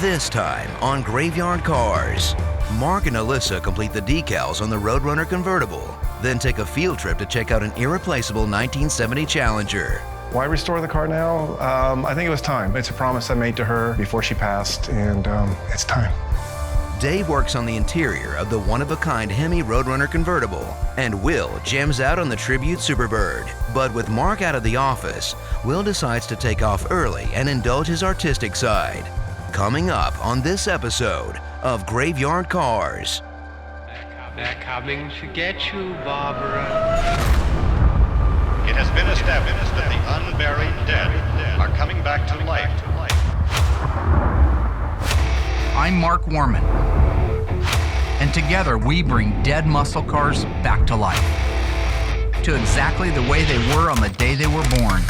This time on Graveyard Carz, Mark and Alyssa complete the decals on the Roadrunner convertible, then take a field trip to check out an irreplaceable 1970 Challenger. Why restore the car now? I think it was time. It's a promise I made to her before she passed, and it's time. Dave works on the interior of the one-of-a-kind Hemi Roadrunner convertible, and Will jams out on the tribute Superbird. But with Mark out of the office, Will decides to take off early and indulge his artistic side. Coming up on this episode of Graveyard Carz. They're coming to get you, Barbara. It has been established that the unburied dead are coming back to life. I'm Mark Warman, and together we bring dead muscle cars back to life, to exactly the way they were on the day they were born.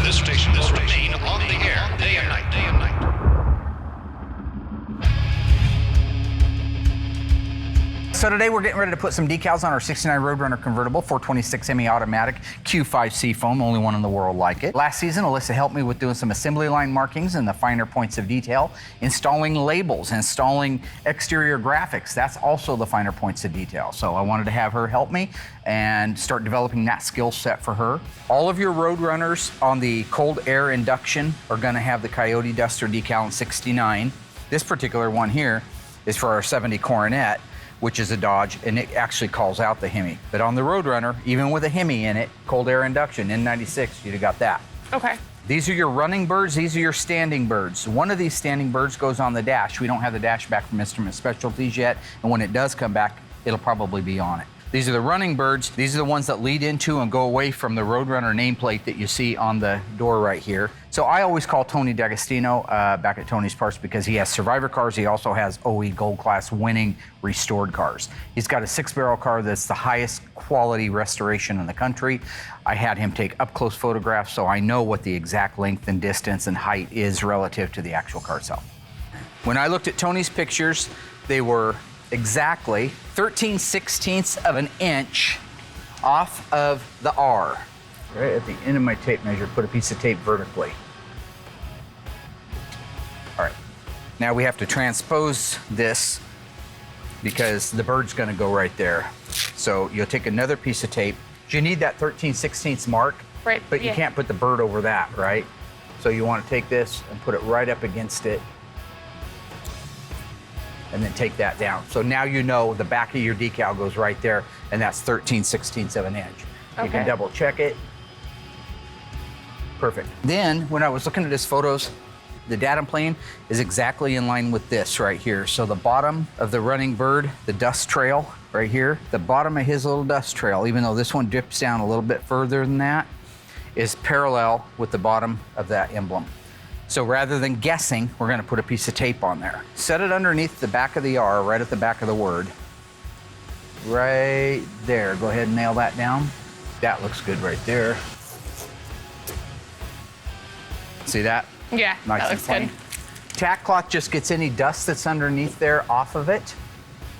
This station will remain on the air day and night, day and night. So today we're getting ready to put some decals on our 69 Roadrunner convertible, 426 Hemi automatic, Q5 Seafoam, only one in the world like it. Last season, Alyssa helped me with doing some assembly line markings and the finer points of detail, installing labels, installing exterior graphics. That's also the finer points of detail. So I wanted to have her help me and start developing that skill set for her. All of your Roadrunners on the cold air induction are gonna have the Coyote Duster decal in 69. This particular one here is for our 70 Coronet, which is a Dodge, and it actually calls out the Hemi. But on the Roadrunner, even with a Hemi in it, cold air induction, N96, you'd have got that. Okay. These are your running birds, these are your standing birds. One of these standing birds goes on the dash. We don't have the dash back from Instrument Specialties yet, and when it does come back, it'll probably be on it. These are the running birds. These are the ones that lead into and go away from the Roadrunner nameplate that you see on the door right here. So I always call Tony D'Agostino back at Tony's Parts because he has Survivor cars. He also has OE Gold Class winning restored cars. He's got a 6-barrel car that's the highest quality restoration in the country. I had him take up-close photographs so I know what the exact length and distance and height is relative to the actual car itself. When I looked at Tony's pictures, they were exactly 13/16 of an inch off of the R. Right at the end of my tape measure, put a piece of tape vertically. All right, now we have to transpose this because the bird's gonna go right there. So you'll take another piece of tape. You need that 13/16 mark, Right, but you yeah. can't put the bird over that, right? So you wanna take this and put it right up against it, and then take that down. So now you know the back of your decal goes right there, and that's 13/16 of an inch. You Okay. can double check it. Perfect. Then, when I was looking at his photos, the datum plane is exactly in line with this right here. So the bottom of the running bird, the dust trail right here, the bottom of his little dust trail, even though this one dips down a little bit further than that, is parallel with the bottom of that emblem. So rather than guessing, we're gonna put a piece of tape on there. Set it underneath the back of the R, right at the back of the word. Right there, go ahead and nail that down. That looks good right there. See that? Yeah, Nice that and looks plain. good. Tack cloth just gets any dust that's underneath there off of it.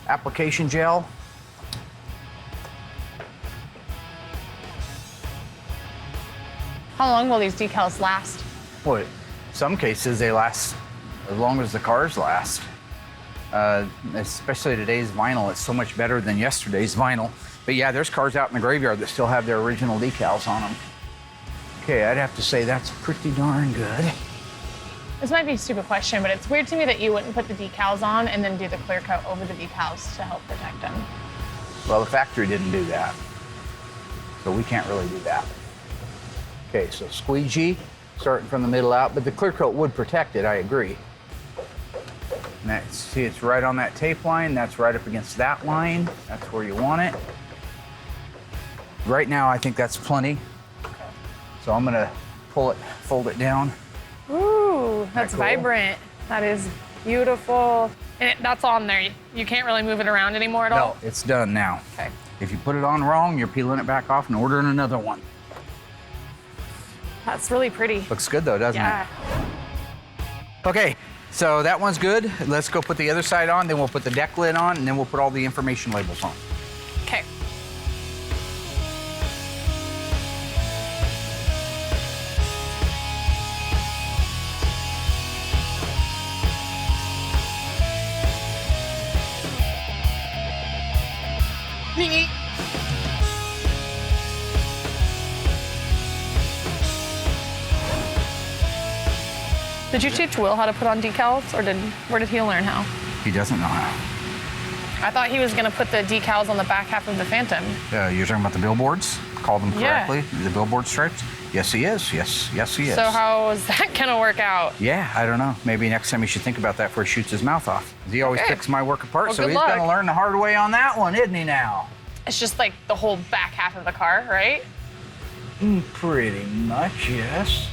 Application gel. How long will these decals last? Well, in some cases they last as long as the cars last. Especially today's vinyl, it's so much better than yesterday's vinyl. But yeah, there's cars out in the graveyard that still have their original decals on them. Okay, I'd have to say that's pretty darn good. This might be a stupid question, but it's weird to me that you wouldn't put the decals on and then do the clear coat over the decals to help protect them. Well, the factory didn't do that, so we can't really do that. Okay, so squeegee, starting from the middle out, but the clear coat would protect it, I agree. And that's, see, it's right on that tape line, that's right up against that line, that's where you want it. Right now, I think that's plenty. So I'm gonna pull it, fold it down. Ooh, that's cool? vibrant. That is beautiful. And that's on there. You can't really move it around anymore at all? No, it's done now. Okay. If you put it on wrong, you're peeling it back off and ordering another one. That's really pretty. Looks good though, doesn't Yeah. it? Okay, so that one's good. Let's go put the other side on, then we'll put the deck lid on, and then we'll put all the information labels on. Did you teach Will how to put on decals, or where did he learn how? He doesn't know how. I thought he was gonna put the decals on the back half of the Phantom. You're talking about the billboards? Call them correctly? Yeah. The billboard stripes? Yes, he is. Yes, he is. So how is that gonna work out? Yeah, I don't know. Maybe next time you should think about that before he shoots his mouth off. He always picks my work apart, Well, so good he's luck. gonna learn the hard way on that one, isn't he now? It's just like the whole back half of the car, right? Pretty much, yes.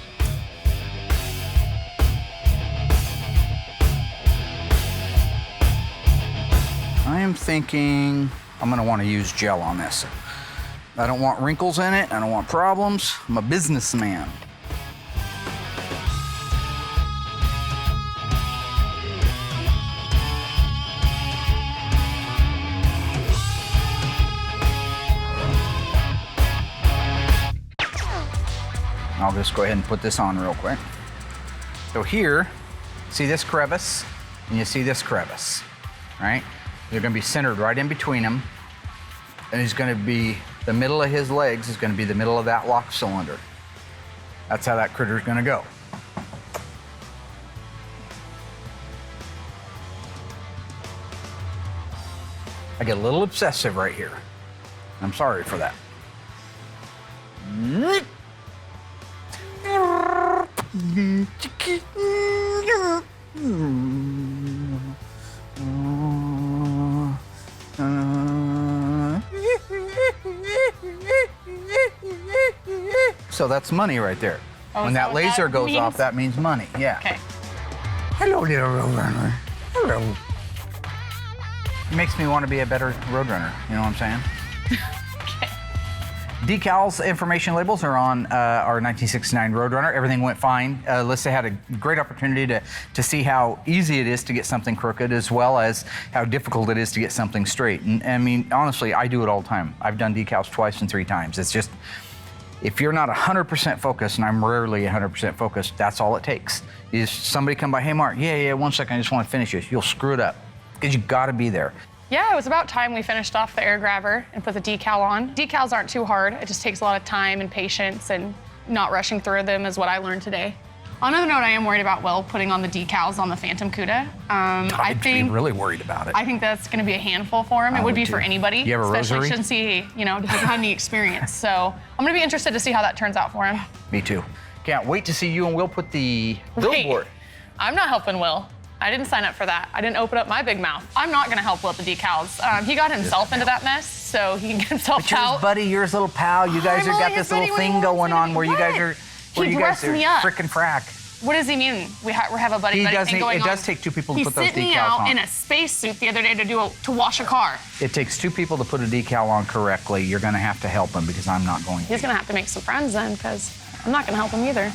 I am thinking I'm gonna want to use gel on this. I don't want wrinkles in it. I don't want problems. I'm a businessman. I'll just go ahead and put this on real quick. So here, see this crevice, and you see this crevice, right? They're gonna be centered right in between them, and he's gonna be, the middle of his legs is gonna be the middle of that lock cylinder. That's how that critter's gonna go. I get a little obsessive right here. I'm sorry for that. So that's money right there. Oh, when is that that what laser that goes means? off, that means money. Yeah. Okay. Hello, little Roadrunner. Hello. It makes me want to be a better Roadrunner. You know what I'm saying? Okay. Decals, information labels are on our 1969 Roadrunner. Everything went fine. Alyssa had a great opportunity to see how easy it is to get something crooked, as well as how difficult it is to get something straight. And I mean, honestly, I do it all the time. I've done decals twice and 3 times. It's just, if you're not 100% focused, and I'm rarely 100% focused, that's all it takes. Is somebody come by, hey Mark, yeah, 1 second, I just want to finish this. You'll screw it up, because you gotta be there. Yeah, it was about time we finished off the air grabber and put the decal on. Decals aren't too hard. It just takes a lot of time and patience, and not rushing through them is what I learned today. On another note, I am worried about Will putting on the decals on the Phantom Cuda. I think I'm really worried about it. I think that's going to be a handful for him. It would would be too. for anybody, You have a especially rosary? since he, doesn't have any experience. So I'm going to be interested to see how that turns out for him. Me too. Can't wait to see you and Will put the Wait, billboard. I'm not helping Will. I didn't sign up for that. I didn't open up my big mouth. I'm not going to help Will with the decals. He got himself into that mess, so he can get himself But you're his out. buddy, you're his little pal. You guys I'm have got only this his buddy little when he thing wants going me to on be where you guys are, He dressed me up. frickin' frack. What does he mean? We have a buddy He buddy does thing need- going it on. does take 2 people to He put those sent me decals out on. in a spacesuit the other day to wash a car. It takes 2 people to put a decal on correctly. You're gonna have to help him because I'm not going to. He's going to have to make some friends then, because I'm not going to help him either.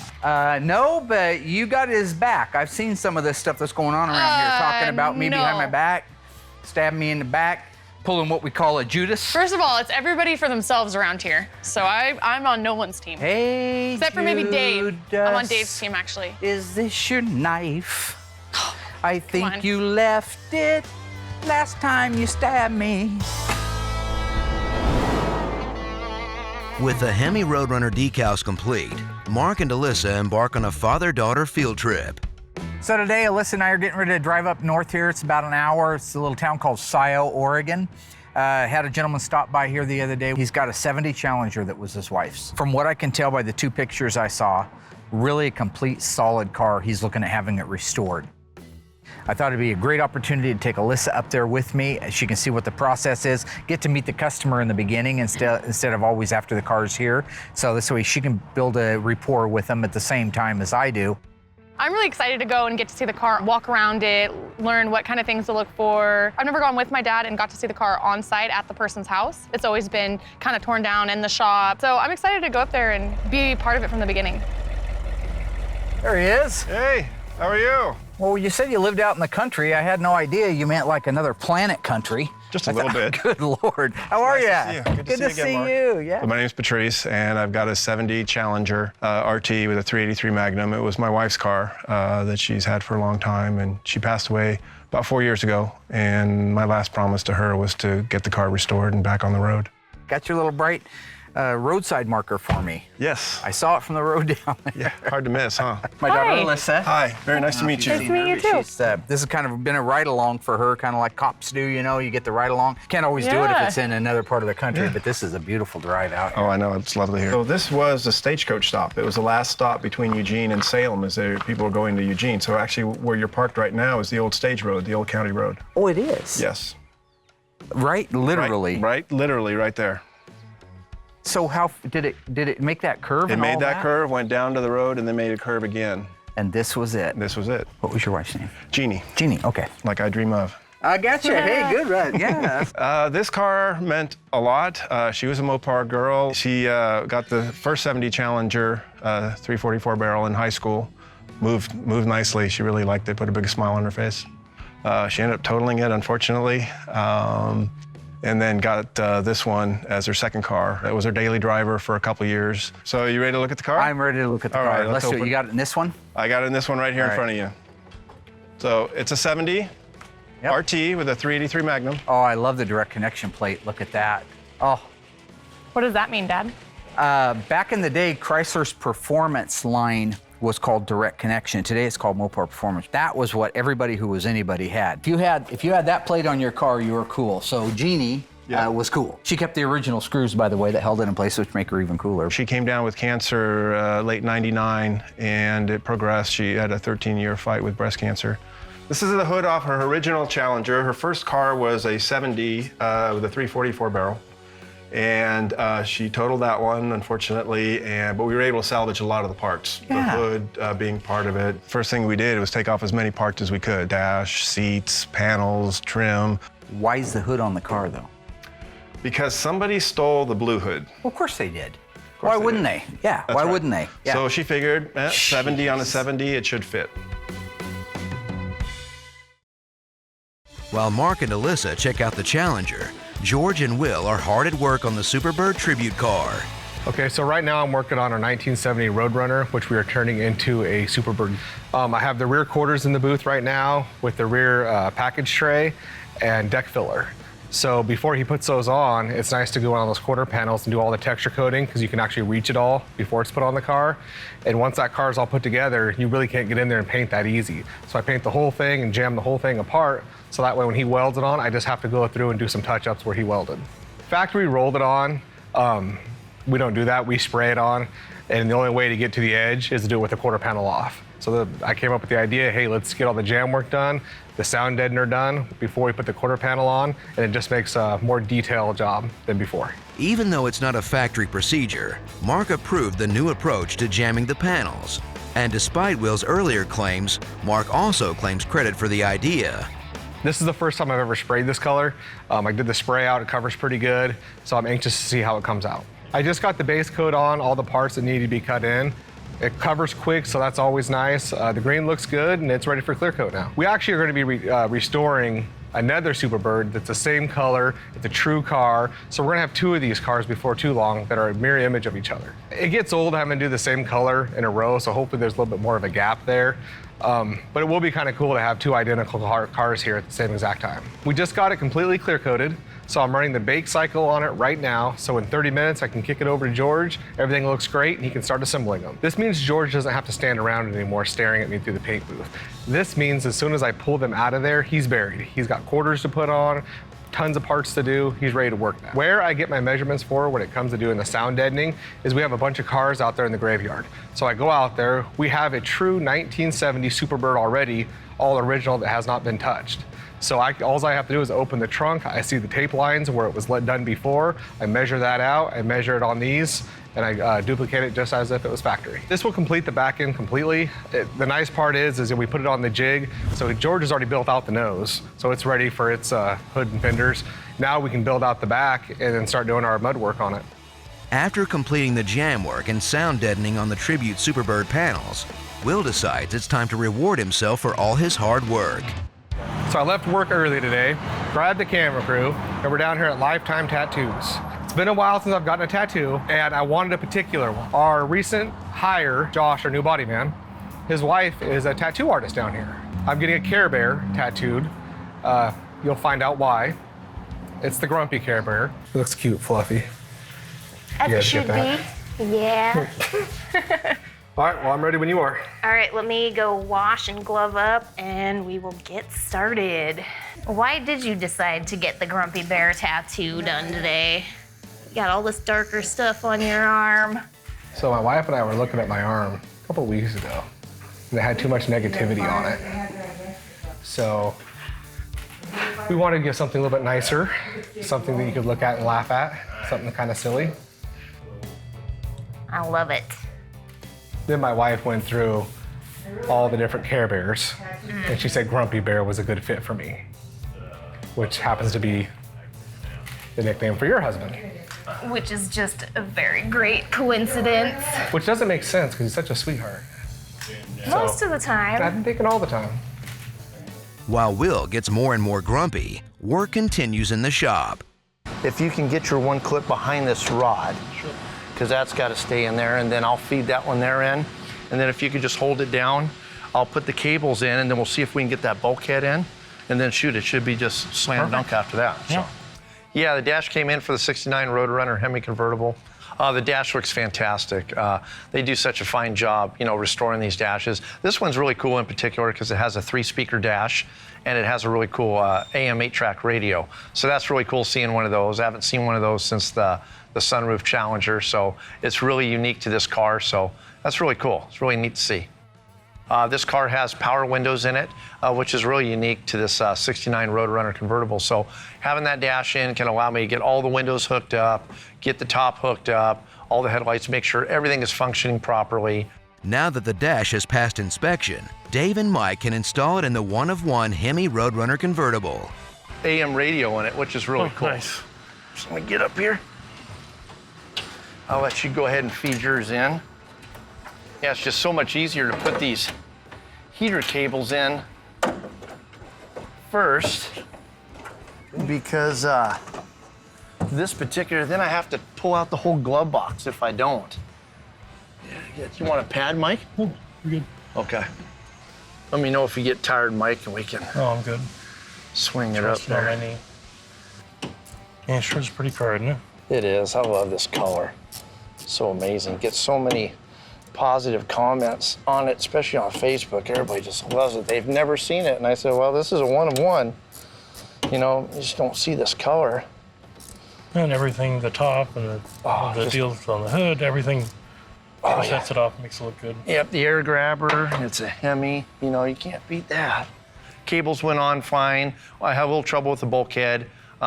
No, but you got his back. I've seen some of this stuff that's going on around here, talking about me behind my no. back, stabbing me in the back, pulling what we call a Judas. First of all, it's everybody for themselves around here. So I'm on no one's team. Hey, Except for maybe Dave. Judas, I'm on Dave's team, actually. Is this your knife? I on. think you left it last time you stabbed me. With the Hemi Roadrunner decals complete, Mark and Alyssa embark on a father-daughter field trip. So today, Alyssa and I are getting ready to drive up north here. It's about an hour. It's a little town called Scio, Oregon. Had a gentleman stop by here the other day. He's got a 70 Challenger that was his wife's. From what I can tell by the 2 pictures I saw, really a complete solid car. He's looking at having it restored. I thought it'd be a great opportunity to take Alyssa up there with me. She can see what the process is, get to meet the customer in the beginning instead of always after the car's here. So this way she can build a rapport with them at the same time as I do. I'm really excited to go and get to see the car, walk around it, learn what kind of things to look for. I've never gone with my dad and got to see the car on site at the person's house. It's always been kind of torn down in the shop. So I'm excited to go up there and be part of it from the beginning. There he is. Hey, how are you? Well, you said you lived out in the country. I had no idea you meant like another planet country. Just a little bit. Good Lord. How are you? Nice to see you. Good to see you again, Mark. Yeah. My name's Patrice, and I've got a 70 Challenger RT with a 383 Magnum. It was my wife's car that she's had for a long time, and she passed away about 4 years ago. And my last promise to her was to get the car restored and back on the road. Got your little bright roadside marker for me. Yes. I saw it from the road down there. Yeah, hard to miss, huh? My daughter Hi. Alyssa. Hi, very nice to meet you. Nice to meet you too. She's, this has kind of been a ride-along for her, kind of like cops do, you know, you get the ride-along. Can't always do it if Yeah. it's in another part of the country, but this is a beautiful drive out here. Oh, I know, it's lovely here. So this was a stagecoach stop. It was the last stop between Eugene and Salem as people were going to Eugene. So actually where you're parked right now is the old stage road, the old county road. Oh, it is? Yes. Right? Literally? Right, literally right there. So how, did it make that curve It and made all that curve, went down to the road, and then made a curve again. And this was it? This was it. What was your wife's name? Jeannie, Jeannie, okay. like I dream of. I gotcha. Hey, good ride. Yeah. This car meant a lot. She was a Mopar girl. She got the first 70 Challenger 344 barrel in high school. Moved nicely. She really liked it, put a big smile on her face. She ended up totaling it, unfortunately, and then got this one as her second car. It was her daily driver for a couple years. So you ready to look at the car? I'm ready to look at the All car. right, let's do it. open. You got it in this one? I got it in this one right here All in front of you. So it's a 70 Yep. RT with a 383 Magnum. Oh, I love the direct connection plate. Look at that. Oh, What does that mean, Dad? back in the day, Chrysler's performance line was called direct connection. Today it's called Mopar Performance. That was what everybody who was anybody had. If you had that plate on your car, you were cool. So Jeannie was cool. She kept the original screws, by the way, that held it in place, which make her even cooler. She came down with cancer late '99, and it progressed. She had a 13-year fight with breast cancer. This is the hood off her original Challenger. Her first car was a 7D with a 344 barrel. And she totaled that one, unfortunately, but we were able to salvage a lot of the parts, the hood being part of it. First thing we did was take off as many parts as we could: dash, seats, panels, trim. Why is the hood on the car, though? Because somebody stole the blue hood. Well, of course they did. Why wouldn't they? Yeah, That's why right. wouldn't they? Yeah. So she figured, 70 on a 70, it should fit. While Mark and Alyssa check out the Challenger, George and Will are hard at work on the Superbird tribute car. Okay, so right now I'm working on our 1970 Roadrunner, which we are turning into a Superbird. I have the rear quarters in the booth right now with the rear package tray and deck filler. So before he puts those on, it's nice to go on those quarter panels and do all the texture coating because you can actually reach it all before it's put on the car. And once that car is all put together, you really can't get in there and paint that easy. So I paint the whole thing and jam the whole thing apart. So that way when he welds it on, I just have to go through and do some touch-ups where he welded. Factory rolled it on. We don't do that, we spray it on. And the only way to get to the edge is to do it with the quarter panel off. So I came up with the idea, hey, let's get all the jam work done, the sound deadener done before we put the quarter panel on, and it just makes a more detailed job than before. Even though it's not a factory procedure, Mark approved the new approach to jamming the panels. And despite Will's earlier claims, Mark also claims credit for the idea. This is the first time I've ever sprayed this color. I did the spray out, it covers pretty good, so I'm anxious to see how it comes out. I just got the base coat on, all the parts that need to be cut in. It covers quick, so that's always nice. The green looks good, and it's ready for clear coat now. We actually are going to be restoring another Superbird that's the same color. It's a true car. So we're going to have two of these cars before too long that are a mirror image of each other. It gets old having to do the same color in a row, so hopefully there's a little bit more of a gap there. But it will be kind of cool to have two identical cars here at the same exact time. We just got it completely clear coated. So I'm running the bake cycle on it right now. So in 30 minutes, I can kick it over to George. Everything looks great, and he can start assembling them. This means George doesn't have to stand around anymore staring at me through the paint booth. This means as soon as I pull them out of there, he's buried. He's got quarters to put on, tons of parts to do. He's ready to work now. Where I get my measurements for when it comes to doing the sound deadening is we have a bunch of cars out there in the graveyard. So I go out there, we have a true 1970 Superbird already, all original that has not been touched. So all I have to do is open the trunk. I see the tape lines where it was done before. I measure that out. I measure it on these, and I duplicate it just as if it was factory. This will complete the back end completely. The nice part is that we put it on the jig. So George has already built out the nose, so it's ready for its hood and fenders. Now we can build out the back and then start doing our mud work on it. After completing the jam work and sound deadening on the Tribute Superbird panels, Will decides it's time to reward himself for all his hard work. So I left work early today, grabbed the camera crew, and we're down here at Lifetime Tattoos. It's been a while since I've gotten a tattoo, and I wanted a particular one. Our recent hire, Josh, our new body man, his wife is a tattoo artist down here. I'm getting a Care Bear tattooed. You'll find out why. It's the grumpy Care Bear. It looks cute, fluffy. As You it guys should get be. Yeah. All right, well, I'm ready when you are. All right, let me go wash and glove up, and we will get started. Why did you decide to get the Grumpy Bear tattoo done today? You got all this darker stuff on your arm. So my wife and I were looking at my arm a couple weeks ago, and it had too much negativity on it. So we wanted to get something a little bit nicer, something that you could look at and laugh at, something kind of silly. I love it. Then my wife went through all the different Care Bears, and she said Grumpy Bear was a good fit for me, which happens to be the nickname for your husband. Which is just a very great coincidence. Which doesn't make sense because he's such a sweetheart. Most of the time. I've been thinking all the time. While Will gets more and more grumpy, work continues in the shop. If you can get your one clip behind this rod, because that's got to stay in there, and then I'll feed that one there in. And then if you could just hold it down, I'll put the cables in, and then we'll see if we can get that bulkhead in, and then shoot, it should be just slam dunk after that. Yeah. So. Yeah, the dash came in for the 69 Roadrunner Hemi convertible. The dash looks fantastic. They do such a fine job, restoring these dashes. This one's really cool in particular because it has a 3-speaker dash and it has a really cool AM 8-track radio. So that's really cool seeing one of those. I haven't seen one of those since the sunroof Challenger, so it's really unique to this car. So that's really cool. It's really neat to see. This car has power windows in it, which is really unique to this 69 Roadrunner convertible. So having that dash in can allow me to get all the windows hooked up, get the top hooked up, all the headlights, make sure everything is functioning properly. Now that the dash has passed inspection, Dave and Mike can install it in the one-of-one Hemi Roadrunner convertible. AM radio in it, which is really cool. Nice. So let me get up here. I'll let you go ahead and feed yours in. Yeah, it's just so much easier to put these heater cables in first because this particular, then I have to pull out the whole glove box if I don't. Yeah, you want a pad, Mike? Oh, you're good. Okay. Let me know if you get tired, Mike, and we can Oh, I'm good. swing it up Trust on there. my knee. Yeah, sure, it's a pretty car, isn't it? It is. I love this color. So amazing. Get so many positive comments on it, especially on Facebook. Everybody just loves it. They've never seen it. And I said, well, this is a one-of-one. You just don't see this color. And everything, the top and the deals on the hood, everything sets it off, makes it look good. Yep, the air grabber. It's a Hemi. You can't beat that. Cables went on fine. I have a little trouble with the bulkhead.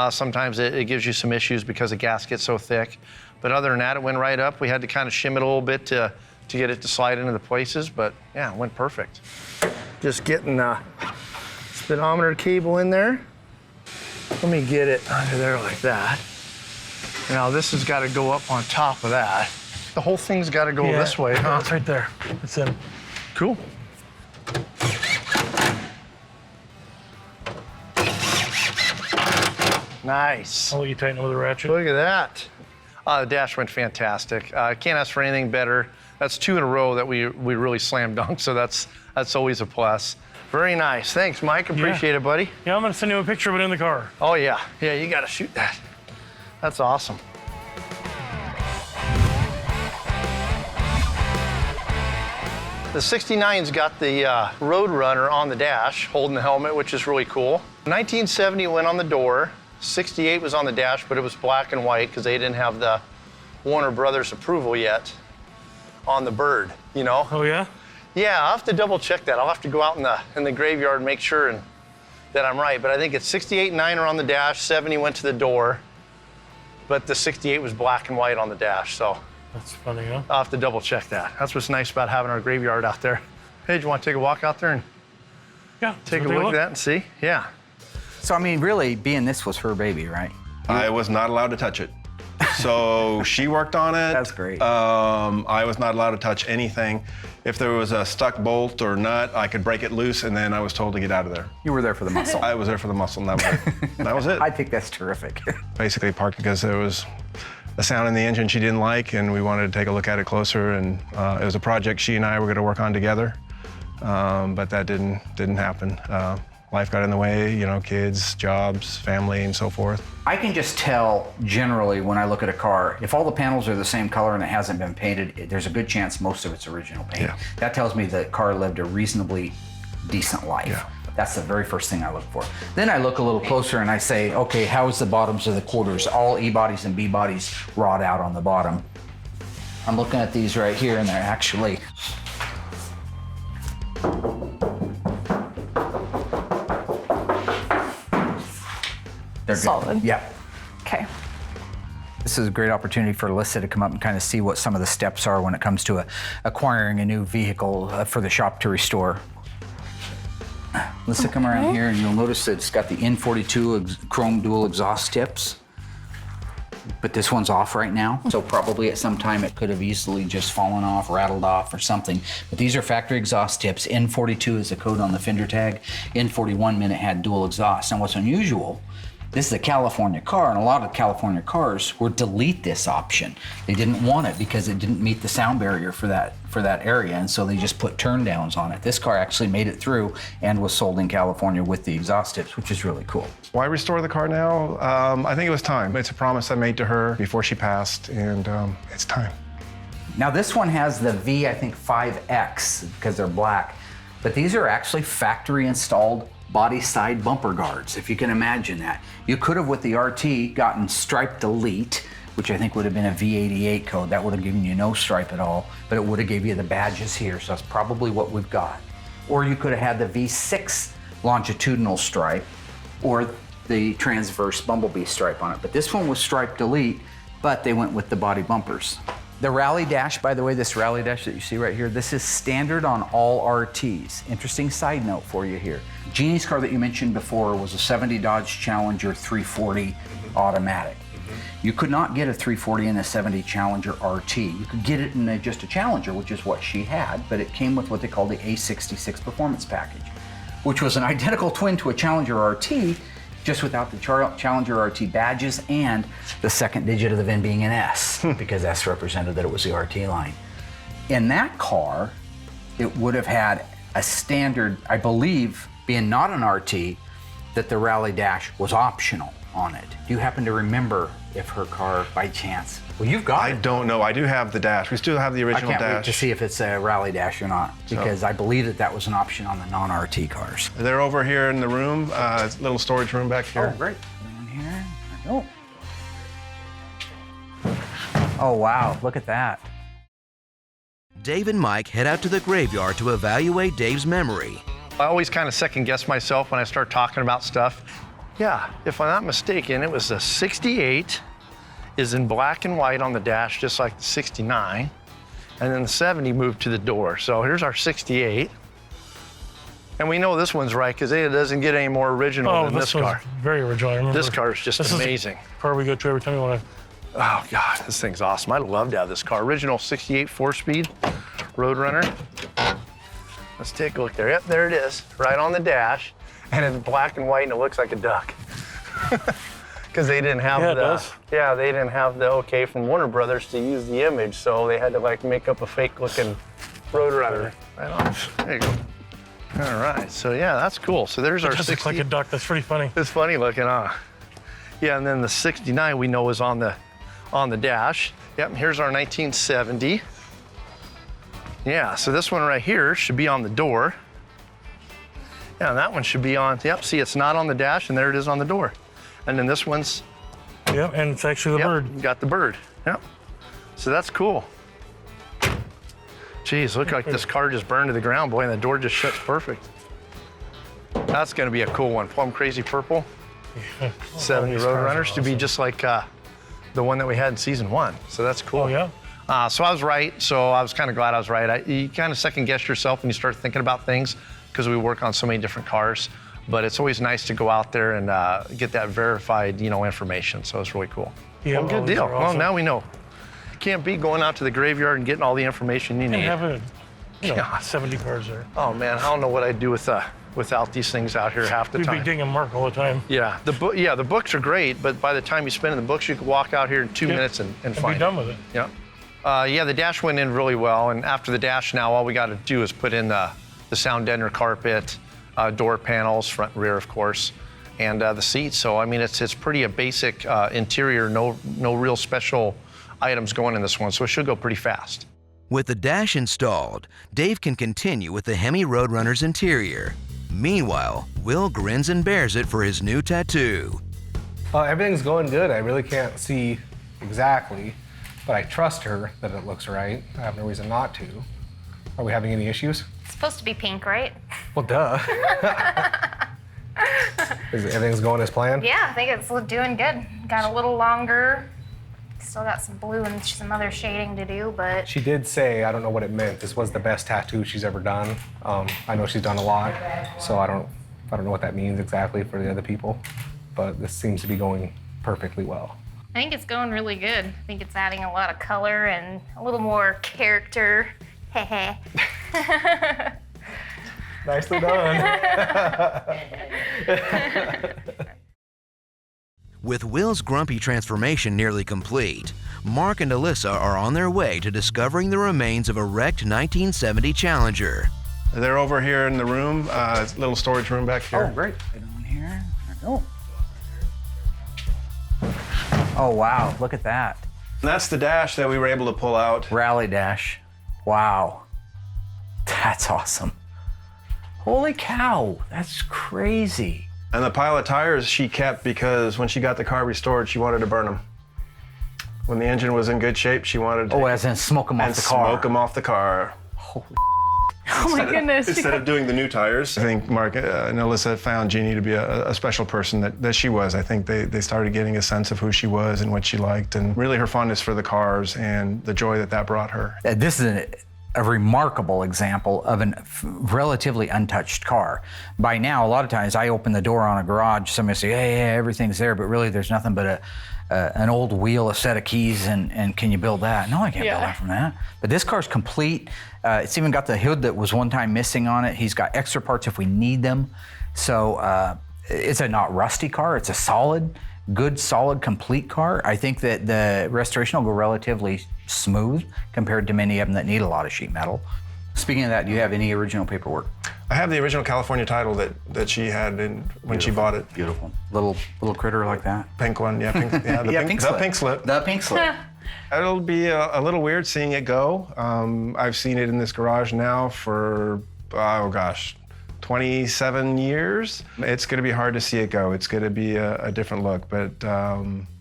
Sometimes it gives you some issues because the gasket's so thick. But other than that, it went right up. We had to kind of shim it a little bit to get it to slide into the places, but yeah, it went perfect. Just getting the speedometer cable in there. Let me get it under there like that. Now this has got to go up on top of that. The whole thing's got to go this way, huh? It's right there. It's in. Cool. Nice. I'll let you tighten it with a ratchet. Look at that. The dash went fantastic. Can't ask for anything better. That's 2 in a row that we really slam dunked, so that's always a plus. Very nice. Thanks, Mike. Appreciate it, buddy. Yeah, I'm gonna send you a picture of it in the car. Oh, yeah. Yeah, you got to shoot that. That's awesome. The 69's got the Roadrunner on the dash, holding the helmet, which is really cool. 1970 went on the door. 68 was on the dash, but it was black and white because they didn't have the Warner Brothers approval yet on the Bird, Oh, yeah? Yeah, I'll have to double check that. I'll have to go out in the graveyard and make sure that I'm right. But I think it's 68 and 9 are on the dash, 70 went to the door, but the 68 was black and white on the dash, so. That's funny, huh? I'll have to double check that. That's what's nice about having our graveyard out there. Hey, do you want to take a walk out there and take a look at that and see? Yeah. So, I mean, really, being this was her baby, right? I was not allowed to touch it. So she worked on it. That's great. I was not allowed to touch anything. If there was a stuck bolt or nut, I could break it loose, and then I was told to get out of there. You were there for the muscle. I was there for the muscle, and that was it. That was it. I think that's terrific. Basically parked because there was a sound in the engine she didn't like, and we wanted to take a look at it closer, and it was a project she and I were going to work on together, but that didn't happen. Life got in the way, you know, kids, jobs, family, and so forth. I can just tell generally when I look at a car, if all the panels are the same color and it hasn't been painted, there's a good chance most of it's original paint. Yeah. That tells me the car lived a reasonably decent life. Yeah. That's the very first thing I look for. Then I look a little closer and I say, okay, how is the bottoms of the quarters? All E bodies and B bodies wrought out on the bottom. I'm looking at these right here and they're actually they're Solid. good. Yeah. Okay. This is a great opportunity for Alyssa to come up and kind of see what some of the steps are when it comes to acquiring a new vehicle for the shop to restore. Alyssa, come around here and you'll notice that it's got the N42 chrome dual exhaust tips. But this one's off right now, so probably at some time it could have easily just fallen off, rattled off or something. But these are factory exhaust tips. N42 is the code on the fender tag. N41 meant it had dual exhaust. And what's unusual, this is a California car, and a lot of California cars would delete this option. They didn't want it because it didn't meet the sound barrier for that area, and so they just put turn downs on it. This car actually made it through and was sold in California with the exhaust tips, which is really cool. Why restore the car now? I think it was time. It's a promise I made to her before she passed, and it's time. Now this one has the V, I think 5X, because they're black, but these are actually factory installed body side bumper guards, if you can imagine that. You could have, with the RT, gotten striped elite, which I think would have been a V88 code. That would have given you no stripe at all, but it would have gave you the badges here, so that's probably what we've got. Or you could have had the V6 longitudinal stripe, or the transverse bumblebee stripe on it. But this one was striped elite, but they went with the body bumpers. The rally dash, by the way, this rally dash that you see right here, this is standard on all RTs. Interesting side note for you here. Jeannie's car that you mentioned before was a 70 Dodge Challenger 340 automatic. You could not get a 340 in a 70 Challenger RT. You could get it in just a Challenger, which is what she had, but it came with what they call the A66 Performance Package, which was an identical twin to a Challenger RT, just without the Challenger RT badges and the second digit of the VIN being an S, because S represented that it was the RT line. In that car, it would have had a standard, I believe, being not an RT, that the rally dash was optional on it. Do you happen to remember if her car, by chance, well, you've got it. I don't know. I do have the dash. We still have the original dash. I can't wait to see if it's a rally dash or not, because I believe that that was an option on the non-RT cars. They're over here in the room, little storage room back here. Oh, great. In here. Oh. Oh, wow. Look at that. Dave and Mike head out to the graveyard to evaluate Dave's memory. I always kind of second guess myself when I start talking about stuff. Yeah, if I'm not mistaken, it was the 68 is in black and white on the dash, just like the 69. And then the 70 moved to the door. So here's our 68. And we know this one's right because it doesn't get any more original than this car. Very original. I remember This car is just amazing. This is the car we go to every time we want to. Oh God, this thing's awesome. I'd love to have this car. Original 68 4-speed Roadrunner. Let's take a look there. Yep, there it is, right on the dash. And it's black and white and it looks like a duck. Because they didn't have they didn't have the okay from Warner Brothers to use the image, so they had to like make up a fake looking Roadrunner. Right on. There you go. All right, so yeah, that's cool. So there's our 60. It looks like a duck. That's pretty funny. It's funny looking, huh? Yeah, and then the 69 we know is on the dash. Yep, here's our 1970. Yeah, so this one right here should be on the door. Yeah, and that one should be on, yep, see it's not on the dash and there it is on the door. And then this one's. Yep, and it's actually the bird. You got the bird, yep. So that's cool. Geez, look like this car just burned to the ground, boy, and the door just shuts perfect. That's gonna be a cool one, plum crazy purple. 70 Roadrunners to be just like the one that we had in season 1. So that's cool. Oh yeah. So I was right, so I was kind of glad I was right. You kind of second guess yourself when you start thinking about things because we work on so many different cars, but it's always nice to go out there and get that verified, information. So it's really cool. Yeah, well, good deal. Well, now we know. You can't be going out to the graveyard and getting all the information you need. And having 70 cars there. Oh man, I don't know what I'd do without these things out here half the time. We'd be digging Mark all the time. Yeah, the books are great, but by the time you spend in the books, you could walk out here in 2 minutes and find be done with it. Yeah. Yeah, the dash went in really well, and after the dash now, all we got to do is put in the sound deadener carpet, door panels, front and rear, of course, and the seats. So I mean, it's pretty a basic interior. No real special items going in this one, so it should go pretty fast. With the dash installed, Dave can continue with the Hemi Roadrunner's interior. Meanwhile, Will grins and bears it for his new tattoo. Everything's going good. I really can't see exactly, but I trust her that it looks right. I have no reason not to. Are we having any issues? It's supposed to be pink, right? Well, duh. Everything's going as planned? Yeah, I think it's doing good. Got a little longer. Still got some blue and some other shading to do, but... She did say, I don't know what it meant, this was the best tattoo she's ever done. I know she's done a lot, so I don't know what that means exactly for the other people, but this seems to be going perfectly well. I think it's going really good. I think it's adding a lot of color and a little more character. Heh. Nicely done. With Will's grumpy transformation nearly complete, Mark and Alyssa are on their way to discovering the remains of a wrecked 1970 Challenger. They're over here in the room, little storage room back here. Oh, great. Get on here. Oh. Oh, wow. Look at that. And that's the dash that we were able to pull out. Rally dash. Wow. That's awesome. Holy cow. That's crazy. And the pile of tires she kept because when she got the car restored, she wanted to burn them. When the engine was in good shape, she wanted to... Oh, as in smoke them off the car. Smoke them off the car. Holy Oh my goodness. Instead of doing the new tires. I think Mark and Alyssa found Jeannie to be a special person that she was. I think they started getting a sense of who she was and what she liked, and really her fondness for the cars and the joy that brought her. This is a remarkable example of a relatively untouched car. By now, a lot of times I open the door on a garage, somebody say, hey, everything's there, but really there's nothing but an old wheel, a set of keys, and can you build that? No, I can't build that from that. But this car's complete. It's even got the hood that was one time missing on it. He's got extra parts if we need them. So it's a not rusty car, it's a solid, good, solid, complete car. I think that the restoration will go relatively smooth compared to many of them that need a lot of sheet metal. Speaking of that, do you have any original paperwork? I have the original California title that she had when she bought it. Beautiful. Little critter like that. Pink one, yeah. Pink, yeah, the pink slip. The pink slip. It'll be a little weird seeing it go. I've seen it in this garage now for, 27 years. It's gonna be hard to see it go. It's gonna be a different look, but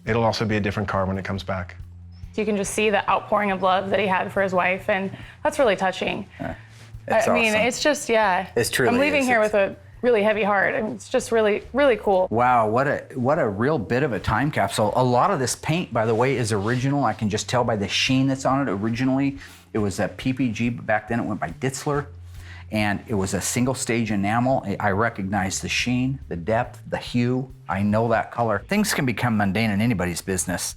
it'll also be a different car when it comes back. You can just see the outpouring of love that he had for his wife, and that's really touching. It's I mean, awesome. it's just, yeah. It's truly I'm leaving here with a really heavy heart, and it's just really, really cool. Wow, what a real bit of a time capsule. A lot of this paint, by the way, is original. I can just tell by the sheen that's on it. Originally, it was a PPG, but back then it went by Ditzler, and it was a single stage enamel. I recognize the sheen, the depth, the hue. I know that color. Things can become mundane in anybody's business.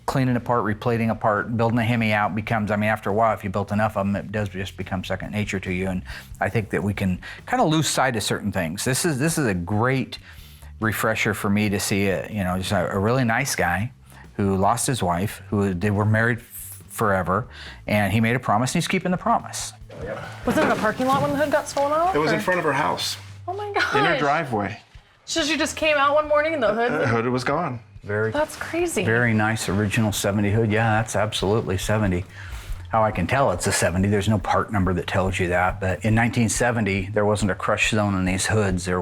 Cleaning apart, replating apart, building a Hemi out becomes, after a while, if you built enough of them, it does just become second nature to you. And I think that we can kind of lose sight of certain things. This is a great refresher for me to see just a really nice guy who lost his wife, they were married forever, and he made a promise, and he's keeping the promise. Was it in the parking lot when the hood got stolen off? It was in front of her house. Oh my gosh. In her driveway. So she just came out one morning and the hood? The hood was gone. That's crazy. Very nice original 70 hood. Yeah, that's absolutely 70. How I can tell it's a 70, there's no part number that tells you that, but in 1970, there wasn't a crush zone in these hoods. They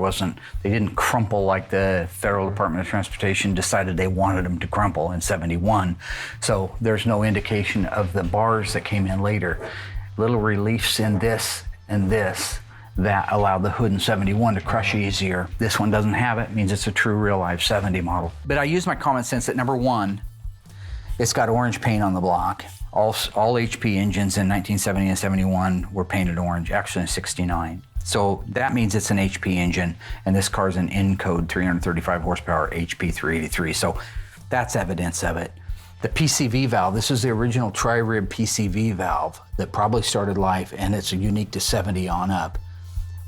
didn't crumple like the Federal Department of Transportation decided they wanted them to crumple in 71. So there's no indication of the bars that came in later. Little reliefs in this and this that allowed the hood in 71 to crush easier. This one doesn't have it, means it's a true real life 70 model. But I use my common sense that number one, it's got orange paint on the block. All HP engines in 1970 and 71 were painted orange, actually in 69. So that means it's an HP engine, and this car's an N-code 335 horsepower HP 383. So that's evidence of it. The PCV valve, this is the original tri-rib PCV valve that probably started life, and it's unique to 70 on up,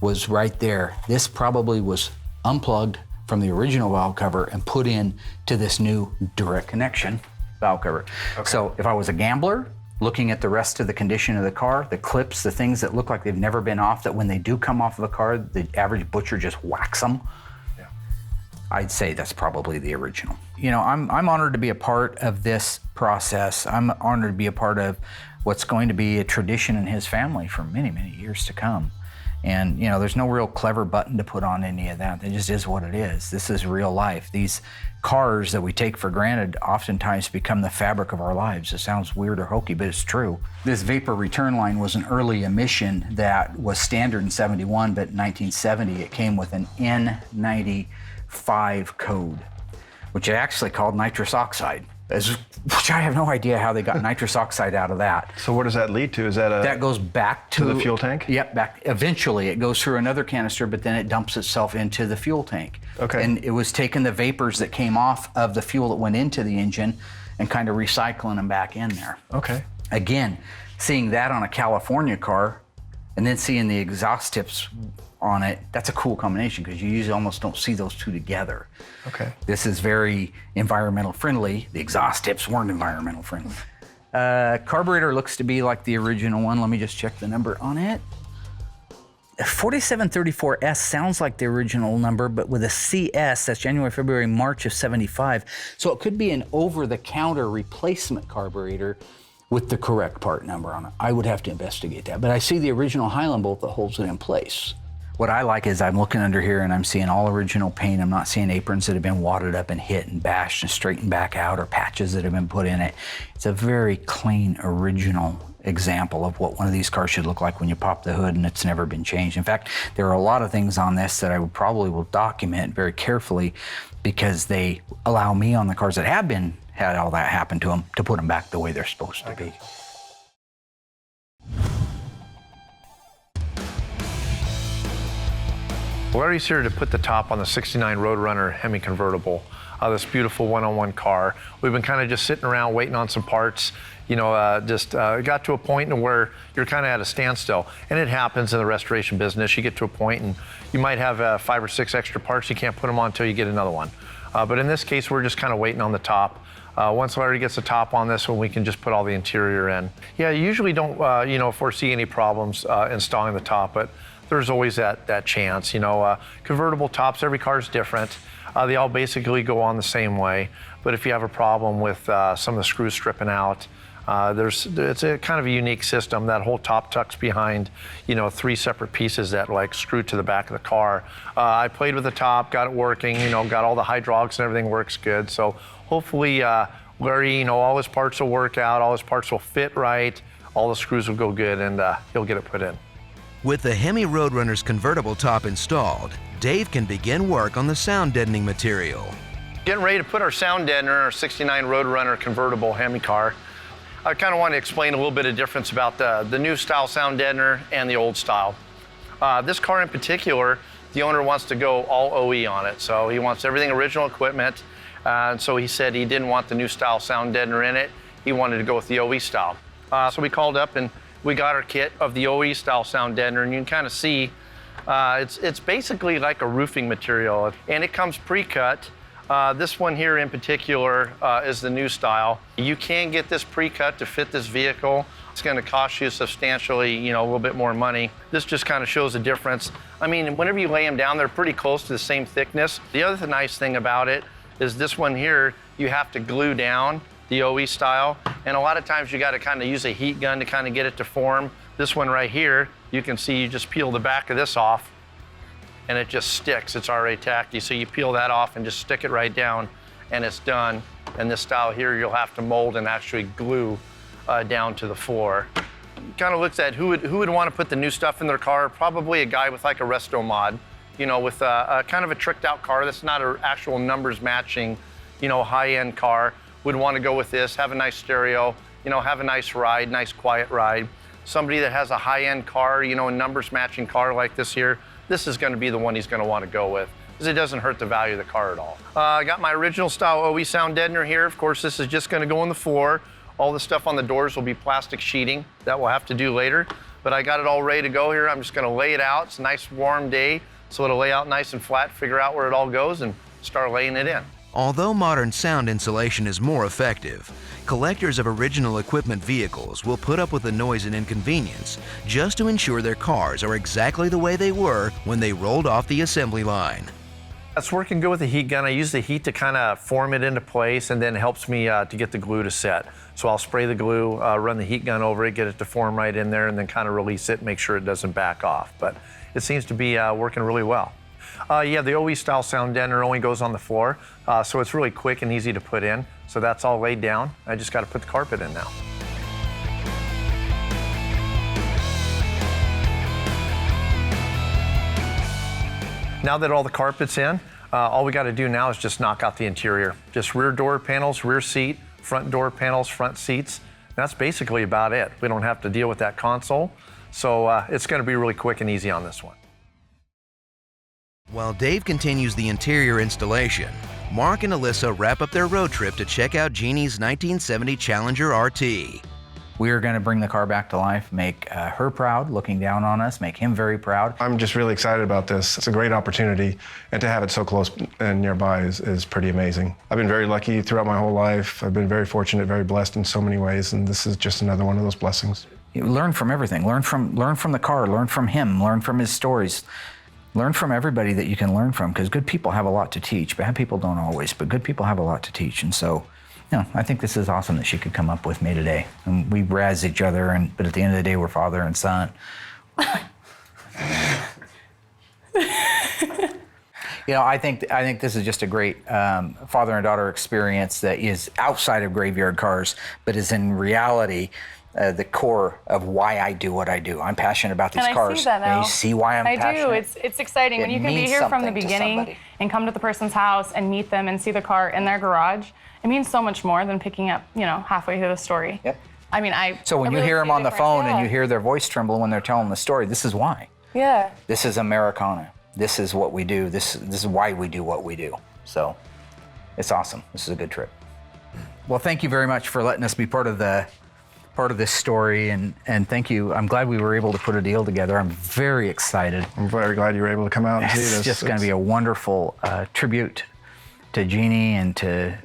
was right there. This probably was unplugged from the original valve cover and put in to this new direct connection valve cover. Okay. So if I was a gambler looking at the rest of the condition of the car, the clips, the things that look like they've never been off, that when they do come off of a car, the average butcher just whacks them. Yeah. I'd say that's probably the original. You know, I'm honored to be a part of this process. I'm honored to be a part of what's going to be a tradition in his family for many, many years to come. And, you know, there's no real clever button to put on any of that. It just is what it is. This is real life. These cars that we take for granted oftentimes become the fabric of our lives. It sounds weird or hokey, but it's true. This vapor return line was an early emission that was standard in 71, but in 1970 it came with an N95 code, which I actually called nitrous oxide. Which I have no idea how they got nitrous oxide out of that. So what does that lead to? Is that that goes back to the fuel tank? Yep, back. Eventually, it goes through another canister, but then it dumps itself into the fuel tank. Okay. And it was taking the vapors that came off of the fuel that went into the engine and kind of recycling them back in there. Okay. Again, seeing that on a California car, and then seeing the exhaust tips on it, that's a cool combination because you usually almost don't see those two together. Okay. This is very environmental friendly. The exhaust tips weren't environmental friendly. Carburetor looks to be like the original one. Let me just check the number on it. 4734S sounds like the original number, but with a CS, that's January, February, March of 75. So it could be an over-the-counter replacement carburetor with the correct part number on it. I would have to investigate that. But I see the original Highland bolt that holds it in place. What I like is I'm looking under here and I'm seeing all original paint. I'm not seeing aprons that have been wadded up and hit and bashed and straightened back out or patches that have been put in it. It's a very clean, original example of what one of these cars should look like when you pop the hood and it's never been changed. In fact, there are a lot of things on this that I would probably will document very carefully because they allow me on the cars that have been had all that happen to them to put them back the way they're supposed to be. Larry's here to put the top on the 69 Roadrunner Hemi convertible, this beautiful one-on-one car. We've been kind of just sitting around waiting on some parts. You know, got to a point where you're kind of at a standstill. And it happens in the restoration business. You get to a point and you might have 5 or 6 extra parts. You can't put them on until you get another one. But in this case, we're just kind of waiting on the top. Once Larry gets the top on this one, we can just put all the interior in. Yeah, you usually don't, foresee any problems installing the top, but there's always that chance. You know, convertible tops, every car is different. They all basically go on the same way. But if you have a problem with some of the screws stripping out, it's a kind of a unique system. That whole top tucks behind, 3 separate pieces that like screw to the back of the car. I played with the top, got it working, got all the hydraulics and everything works good. So hopefully Larry, all his parts will work out, all his parts will fit right, all the screws will go good, and he'll get it put in. With the Hemi Roadrunner's convertible top installed, Dave can begin work on the sound deadening material. Getting ready to put our sound deadener in our 69 Roadrunner convertible Hemi car. I kind of want to explain a little bit of difference about the new style sound deadener and the old style. This car in particular, the owner wants to go all OE on it. So he wants everything original equipment. And so he said he didn't want the new style sound deadener in it. He wanted to go with the OE style. So we called up and we got our kit of the OE style sound deadener, and you can kind of see it's basically like a roofing material, and it comes pre-cut. This one here in particular is the new style. You can get this pre-cut to fit this vehicle. It's going to cost you substantially, a little bit more money. This just kind of shows the difference. I mean, whenever you lay them down, they're pretty close to the same thickness. The other nice thing about it is this one here, you have to glue down the OE style, and a lot of times you got to kind of use a heat gun to kind of get it to form. This one right here, you can see you just peel the back of this off and it just sticks. It's already tacky, so you peel that off and just stick it right down and it's done. And this style here, you'll have to mold and actually glue down to the floor. Kind of looks at who would want to put the new stuff in their car. Probably a guy with like a resto mod, with a kind of a tricked out car that's not an actual numbers matching, high-end car. Would want to go with this, have a nice stereo, have a nice ride, nice quiet ride. Somebody that has a high-end car, a numbers matching car like this here, this is going to be the one he's going to want to go with, because it doesn't hurt the value of the car at all. I got my original style OE sound deadener here. Of course, this is just going to go on the floor. All the stuff on the doors will be plastic sheeting. That we'll have to do later. But I got it all ready to go here. I'm just going to lay it out. It's a nice warm day, so it'll lay out nice and flat, figure out where it all goes, and start laying it in. Although modern sound insulation is more effective, collectors of original equipment vehicles will put up with the noise and inconvenience just to ensure their cars are exactly the way they were when they rolled off the assembly line. It's working good with the heat gun. I use the heat to kind of form it into place, and then it helps me to get the glue to set. So I'll spray the glue, run the heat gun over it, get it to form right in there, and then kind of release it, make sure it doesn't back off. But it seems to be working really well. Yeah, the OE style sound deadener only goes on the floor, so it's really quick and easy to put in. So that's all laid down. I just got to put the carpet in now. Now that all the carpet's in, all we got to do now is just knock out the interior. Just rear door panels, rear seat, front door panels, front seats. That's basically about it. We don't have to deal with that console. So it's going to be really quick and easy on this one. While Dave continues the interior installation, Mark and Alyssa wrap up their road trip to check out Jeannie's 1970 Challenger RT. We are going to bring the car back to life, make her proud, looking down on us, make him very proud. I'm just really excited about this. It's a great opportunity, and to have it so close and nearby is pretty amazing. I've been very lucky throughout my whole life. I've been very fortunate, very blessed in so many ways, and this is just another one of those blessings. You learn from everything. Learn from the car, learn from him, learn from his stories. Learn from everybody that you can learn from, because good people have a lot to teach. Bad people don't always, but good people have a lot to teach. And so, you know, I think this is awesome that she could come up with me today. And we razz each other, but at the end of the day, we're father and son. You know, I think this is just a great father and daughter experience that is outside of Graveyard Cars, but is in reality the core of why I do what I do. I'm passionate about these cars. I see that now. And you see why I'm passionate? I do. It's exciting when you can be here from the beginning and come to the person's house and meet them and see the car in their garage. It means so much more than picking up, you know, halfway through the story. Yep. I mean, So when you hear them on the phone and you hear their voice tremble when they're telling the story, this is why. Yeah. This is Americana. This is what we do. This is why we do what we do. So it's awesome. This is a good trip. Well, thank you very much for letting us be part of this story, and thank you. I'm glad we were able to put a deal together. I'm very excited. I'm very glad you were able to come out and see this. It's just going to be a wonderful tribute to Jeannie and to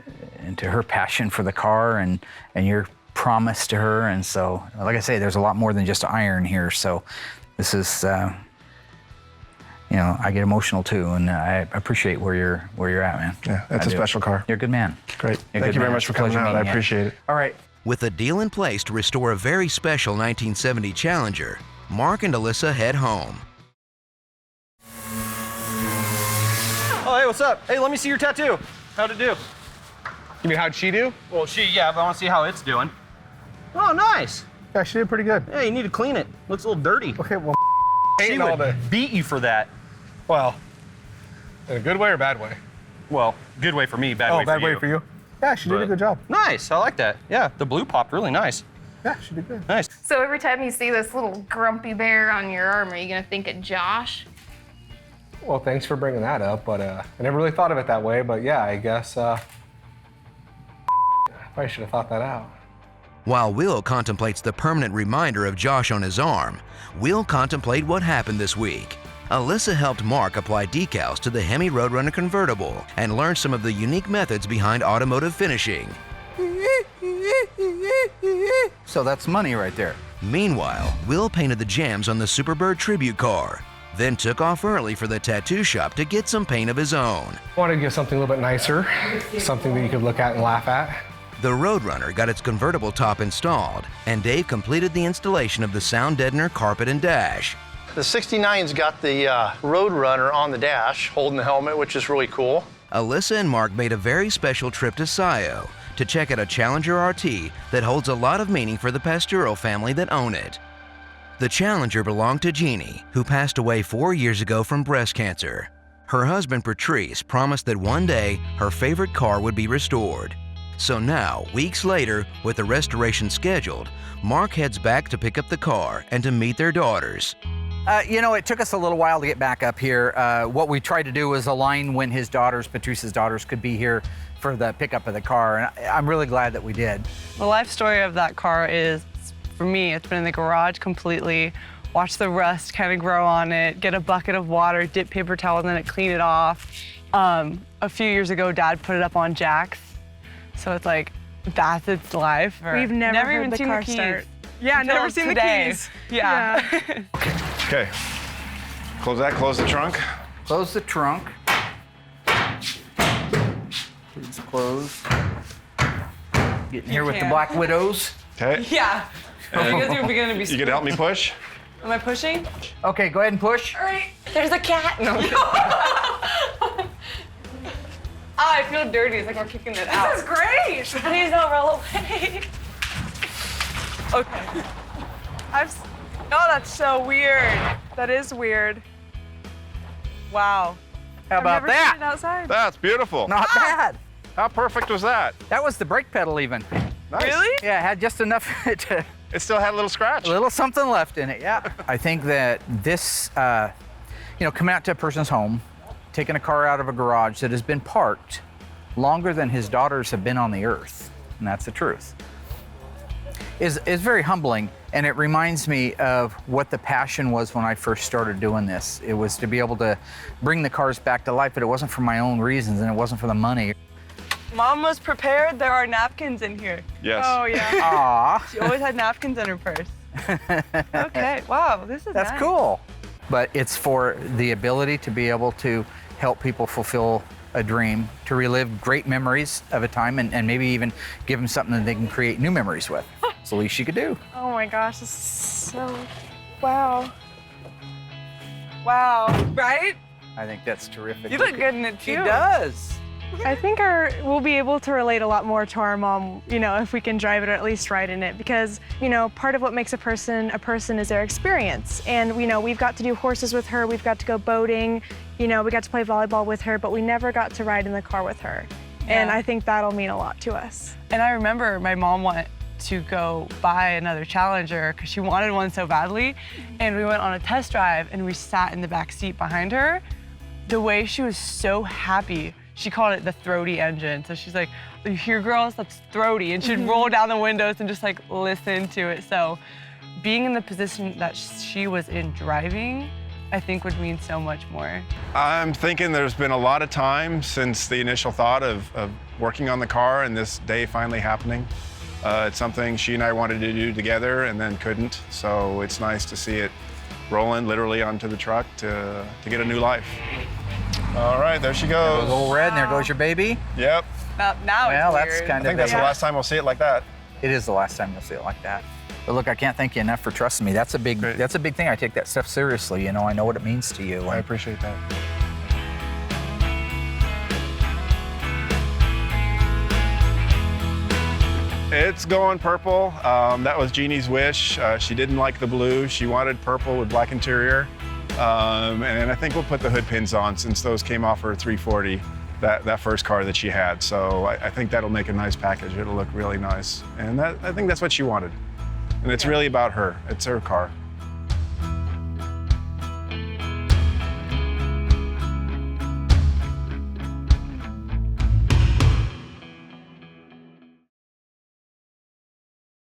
her passion for the car and your promise to her. And so, like I say, there's a lot more than just iron here. So this is, you know, I get emotional too, and I appreciate where you're at, man. Yeah, it's a special car. You're a good man. Great. Thank you very much for coming out. I appreciate it. All right. With a deal in place to restore a very special 1970 Challenger, Mark and Alyssa head home. Oh, hey, what's up? Hey, let me see your tattoo. How'd it do? You mean how'd she do? Well, yeah, but I want to see how it's doing. Oh, nice. Yeah, she did pretty good. Yeah, you need to clean it. Looks a little dirty. Okay, well, she would beat you for that. Well, in a good way or bad way? Well, good way for me, bad way for you. Oh, bad way for you? Yeah, she did a good job. Nice, I like that. Yeah, the blue popped really nice. Yeah, she did good. Nice. So every time you see this little grumpy bear on your arm, are you gonna think of Josh? Well, thanks for bringing that up, but I never really thought of it that way, but yeah, I guess I probably should have thought that out. While Will contemplates the permanent reminder of Josh on his arm, we'll contemplate what happened this week. Alyssa helped Mark apply decals to the Hemi Roadrunner convertible and learn some of the unique methods behind automotive finishing. So that's money right there. Meanwhile, Will painted the jams on the Superbird tribute car, then took off early for the tattoo shop to get some paint of his own. I wanted to get something a little bit nicer, something that you could look at and laugh at. The Roadrunner got its convertible top installed, and Dave completed the installation of the sound deadener carpet and dash. The 69's got the Roadrunner on the dash, holding the helmet, which is really cool. Alyssa and Mark made a very special trip to Scio to check out a Challenger RT that holds a lot of meaning for the Pastoral family that own it. The Challenger belonged to Jeannie, who passed away 4 years ago from breast cancer. Her husband, Patrice, promised that one day her favorite car would be restored. So now, weeks later, with the restoration scheduled, Mark heads back to pick up the car and to meet their daughters. You know, it took us a little while to get back up here. What we tried to do was align when his daughters, Patrice's daughters, could be here for the pickup of the car, and I'm really glad that we did. The life story of that car is, for me, it's been in the garage completely. Watch the rust kind of grow on it, get a bucket of water, dip paper towel, and then clean it off. A few years ago, Dad put it up on jacks. So it's like, that's its life. We've never heard even the seen car the keys. start. Yeah, Until never seen today. the keys. Yeah. Okay. Close that, close the trunk. Close the trunk. Please close. Getting here with the can. Black Widows. Okay. Yeah. You guys are beginning to be You can help me push? Am I pushing? Okay, go ahead and push. All right. There's a cat. No. I feel dirty. It's like we're kicking it out. This is great. Please don't roll away. Okay. Oh, that's so weird. That is weird. Wow. How about I've never that? seen it outside. That's beautiful. Not bad. How perfect was that? That was the brake pedal even. Nice. Really? Yeah, it had just enough to, It still had a little scratch. a little something left in it, yeah. I think that this, coming out to a person's home, taking a car out of a garage that has been parked longer than his daughters have been on the earth, and that's the truth, is very humbling. And it reminds me of what the passion was when I first started doing this. It was to be able to bring the cars back to life, but it wasn't for my own reasons and it wasn't for the money. Mom was prepared. There are napkins in here. Yes. Oh, yeah. Aw, She always had napkins in her purse. Okay. Wow. This is that's nice. cool. But it's for the ability to be able to help people fulfill a dream, to relive great memories of a time, and maybe even give them something that they can create new memories with. It's the least you could do. Oh my gosh, this is so, wow. Wow, right? I think that's terrific. You look good in it She too. does. I think we'll be able to relate a lot more to our mom, if we can drive it or at least ride in it, because, part of what makes a person is their experience. And, we've got to do horses with her, we've got to go boating, we got to play volleyball with her, but we never got to ride in the car with her. And Yeah. I think that'll mean a lot to us. And I remember my mom wanted to go buy another Challenger because she wanted one so badly. And we went on a test drive and we sat in the back seat behind her. The way she was so happy, she called it the throaty engine. So she's like, you hear girls, that's throaty. And she'd roll down the windows and just listen to it. So being in the position that she was in driving, I think would mean so much more. I'm thinking there's been a lot of time since the initial thought of working on the car and this day finally happening. It's something she and I wanted to do together and then couldn't. So it's nice to see it rolling literally onto the truck to get a new life. All right, there she There goes. goes old red, and there goes your baby. Yep. Now Well, it's that's weird. kind I think that's the last time we'll see it like that. It is the last time you'll see it like that. But look, I can't thank you enough for trusting me. That's a big thing. I take that stuff seriously. I know what it means to you. I appreciate that. It's going purple. That was Jeannie's wish. She didn't like the blue. She wanted purple with black interior. And I think we'll put the hood pins on since those came off her 340, that first car that she had. So I think that'll make a nice package. It'll look really nice. And I think that's what she wanted. And it's really about her. It's her car.